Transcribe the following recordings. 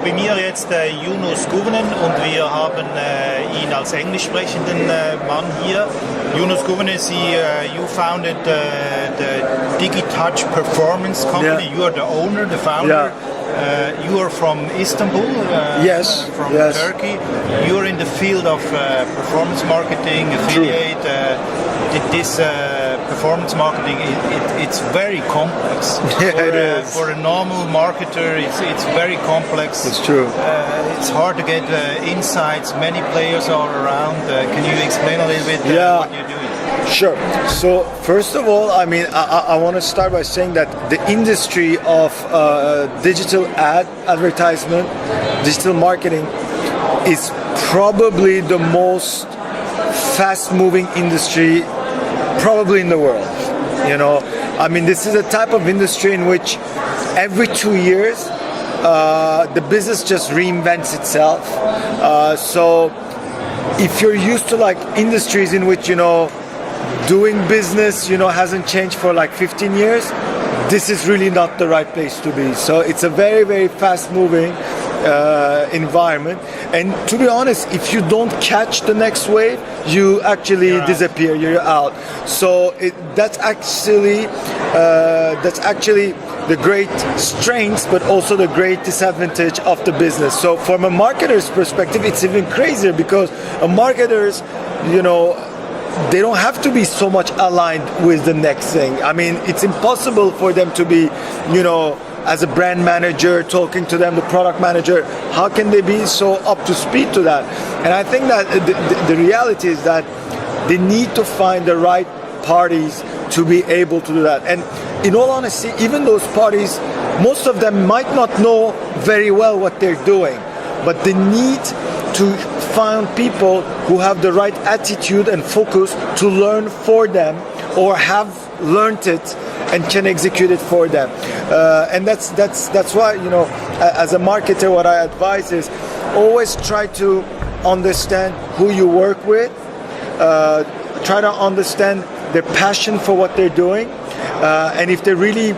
Bei mir jetzt Yunus Güvenen und wir haben ihn als englisch sprechenden Mann hier. Yunus Güvenen, you founded the Digitouch performance company. Yeah. You are the owner, the founder. Yeah. You are from Istanbul, Yes, from yes. Turkey. You are in the field of performance marketing, affiliate. This performance marketing, it's very complex. Yeah, it is. For a normal marketer, it's very complex. It's true. It's hard to get insights. Many players are around. Can you explain a little bit what you're doing? Sure. So first of all, I mean, I want to start by saying that the industry of digital advertisement, digital marketing, is probably the most fast-moving industry probably in the world. You know, I mean, this is a type of industry in which every 2 years the business just reinvents itself. So if you're used to like industries in which, you know, doing business, you know, hasn't changed for like 15 years, this is really not the right place to be. So it's a very, very fast-moving environment. And to be honest, if you don't catch the next wave, you actually disappear. You're out. So that's actually the great strengths, but also the great disadvantage of the business. So from a marketer's perspective, it's even crazier because marketers, you know, they don't have to be so much aligned with the next thing. I mean, it's impossible for them to be, you know, as a brand manager talking to them, the product manager, how can they be so up to speed to that? And I think that the reality is that they need to find the right parties to be able to do that. And in all honesty, even those parties, most of them might not know very well what they're doing, but they need to find people who have the right attitude and focus to learn for them or have learned it and can execute it for them. And that's why, you know, as a marketer, what I advise is always try to understand who you work with, try to understand their passion for what they're doing, and if they really,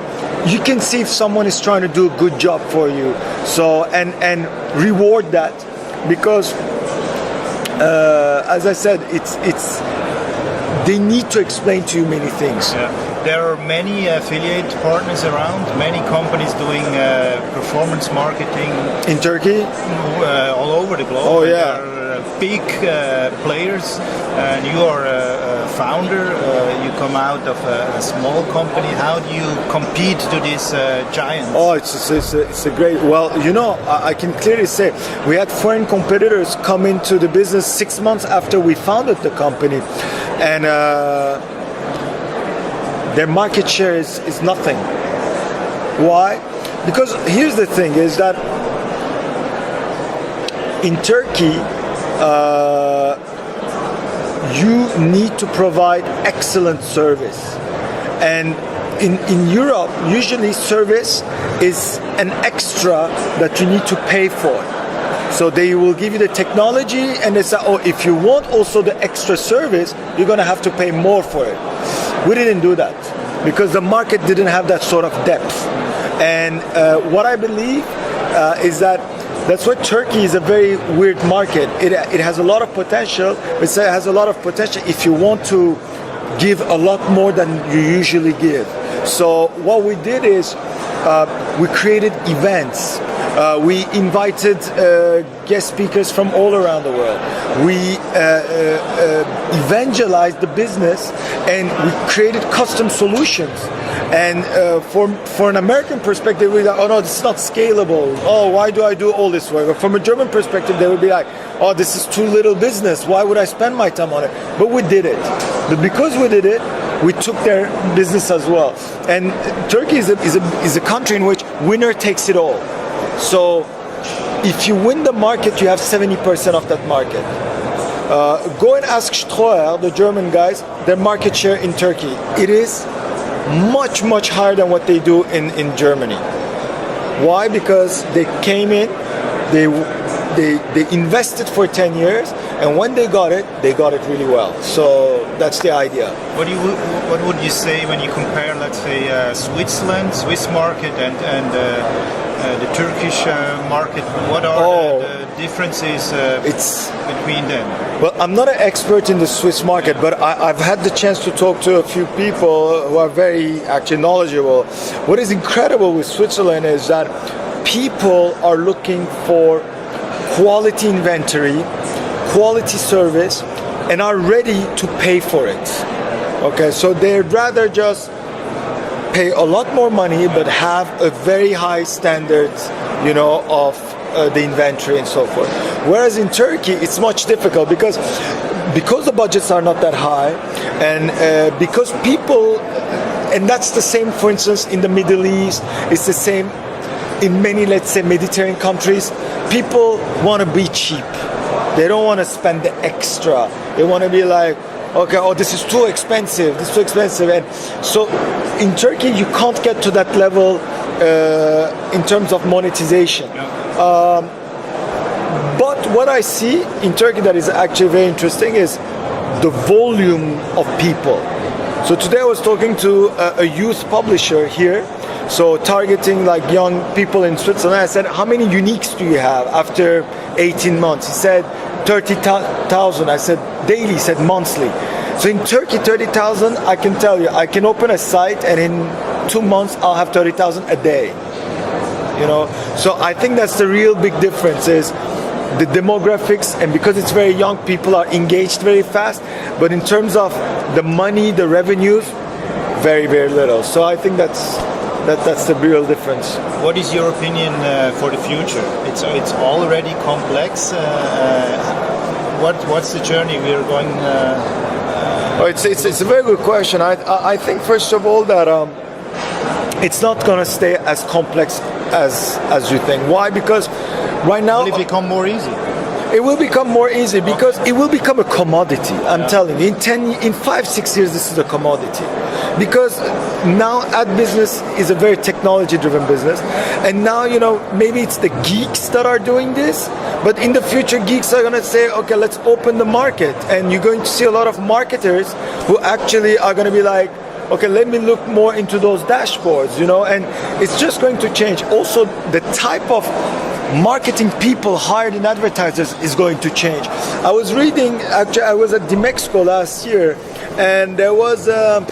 you can see if someone is trying to do a good job for you. So and reward that, because as I said, it's they need to explain to you many things. Yeah. There are many affiliate partners around, many companies doing performance marketing In Turkey? all over the globe. Oh, yeah. There are big players, and you are a founder. You come out of a small company. How do you compete to these giants? Oh, it's a great. Well, you know, I can clearly say we had foreign competitors come into the business 6 months after we founded the company, and their market share is nothing. Why? Because here's the thing: is that in Turkey, you need to provide excellent service, and in Europe, usually service is an extra that you need to pay for. So they will give you the technology, and they say, oh, if you want also the extra service, you're going to have to pay more for it. We didn't do that because the market didn't have that sort of depth. And what I believe is that's why Turkey is a very weird market. It has a lot of potential. It has a lot of potential if you want to give a lot more than you usually give. So what we did is we created events. We invited guest speakers from all around the world. We evangelized the business, and we created custom solutions. And for an American perspective, we're like, oh no, this is not scalable. Oh, why do I do all this work? Or from a German perspective, they would be like, oh, this is too little business. Why would I spend my time on it? But we did it. But because we did it, we took their business as well. And Turkey is a country in which winner takes it all. So if you win the market, you have 70% of that market. Go and ask Stroher, the German guys, their market share in Turkey. It is much, much higher than what they do in Germany. Why? Because they came in, they invested for 10 years, And when they got it really well. So that's the idea. What would you say when you compare, let's say, Swiss market and the Turkish market? What are the differences between them? Well, I'm not an expert in the Swiss market, but I've had the chance to talk to a few people who are very actually knowledgeable. What is incredible with Switzerland is that people are looking for quality inventory, quality service, and are ready to pay for it. Okay, so they'd rather just pay a lot more money but have a very high standard, of the inventory and so forth. Whereas in Turkey, it's much difficult because the budgets are not that high, and because people, and that's the same, for instance, in the Middle East. It's the same in many, let's say, Mediterranean countries. People want to be cheap. They don't want to spend the extra. They want to be like, okay, this is too expensive. This is too expensive, and so in Turkey you can't get to that level in terms of monetization. But what I see in Turkey that is actually very interesting is the volume of people. So today I was talking to a youth publisher here, so targeting like young people in Switzerland. I said, how many uniques do you have after 18 months? He said 30,000. I said daily. He said monthly. So in Turkey, 30,000, I can tell you, I can open a site and in 2 months I'll have 30,000 a day. So I think that's the real big difference is the demographics, and because it's very young, people are engaged very fast, but in terms of the money, the revenues, very, very little. So I think that's the real difference. What is your opinion for the future? It's already complex. What's the journey we are going? It's a very good question. I think first of all that it's not going to stay as complex as you think. Why? Because right now will it become more easy? It will become more easy because it will become a commodity. I'm telling you, in 5-6 years, this is a commodity. Because now ad business is a very technology-driven business, and now maybe it's the geeks that are doing this, but in the future, geeks are going to say, okay, let's open the market, and you're going to see a lot of marketers who actually are going to be like, okay, let me look more into those dashboards, and it's just going to change. Also, the type of marketing people hired in advertisers is going to change. I was reading, actually, I was at Dimexco last year, and there was, I'm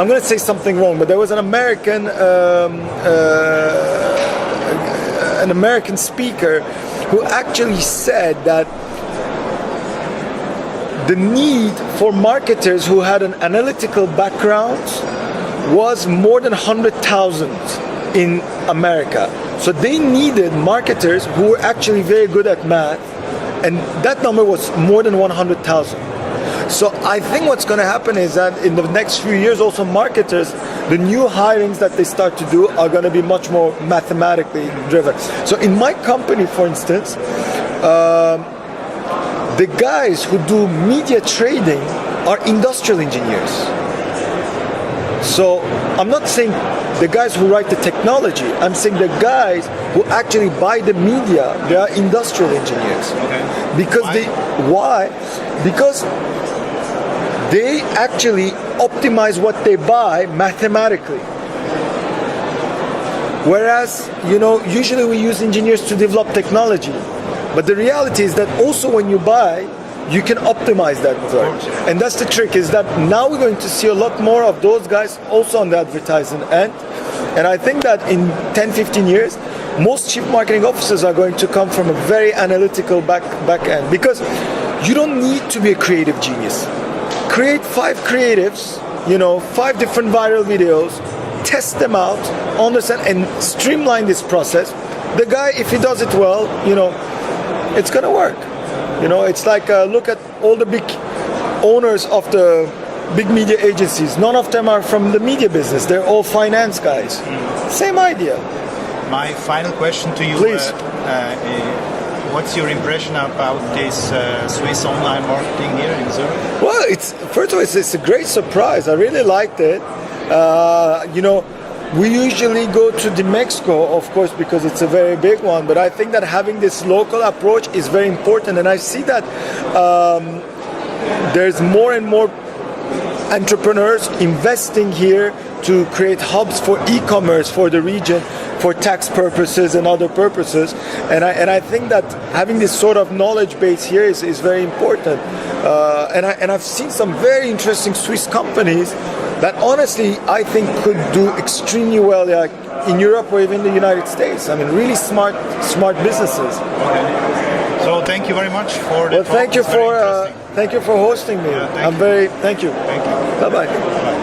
going to say something wrong, but there was an American speaker who actually said that the need for marketers who had an analytical background was more than 100,000 in America. So they needed marketers who were actually very good at math, and that number was more than 100,000. So I think what's going to happen is that in the next few years also marketers, the new hirings that they start to do are going to be much more mathematically driven. So in my company, for instance, the guys who do media trading are industrial engineers. So I'm not saying the guys who write the technology, I'm saying the guys who actually buy the media, they are industrial engineers. Okay. Because why? Because they actually optimize what they buy mathematically. Whereas, usually we use engineers to develop technology. But the reality is that also when you buy, you can optimize that work. And that's the trick, is that now we're going to see a lot more of those guys also on the advertising end. And I think that in 10-15 years, most chief marketing officers are going to come from a very analytical back end. Because you don't need to be a creative genius. Create 5 creatives, 5 different viral videos, test them out, understand, and streamline this process. The guy, if he does it well, it's going to work. It's like look at all the big owners of the big media agencies. None of them are from the media business. They're all finance guys. Same idea. My final question to you. Please. What's your impression about this Swiss online marketing here in Zurich? Well, first of all, it's a great surprise. I really liked it. We usually go to the Mexico, of course, because it's a very big one. But I think that having this local approach is very important, and I see that there's more and more entrepreneurs investing here to create hubs for e-commerce for the region, for tax purposes and other purposes. And I think that having this sort of knowledge base here is very important. And I've seen some very interesting Swiss companies that honestly I think could do extremely well like in Europe or even the United States. I mean, really smart businesses. Okay. So thank you very much for the Well, talk. thank you for hosting me. Yeah, thank you. Thank you. Thank you. Bye bye.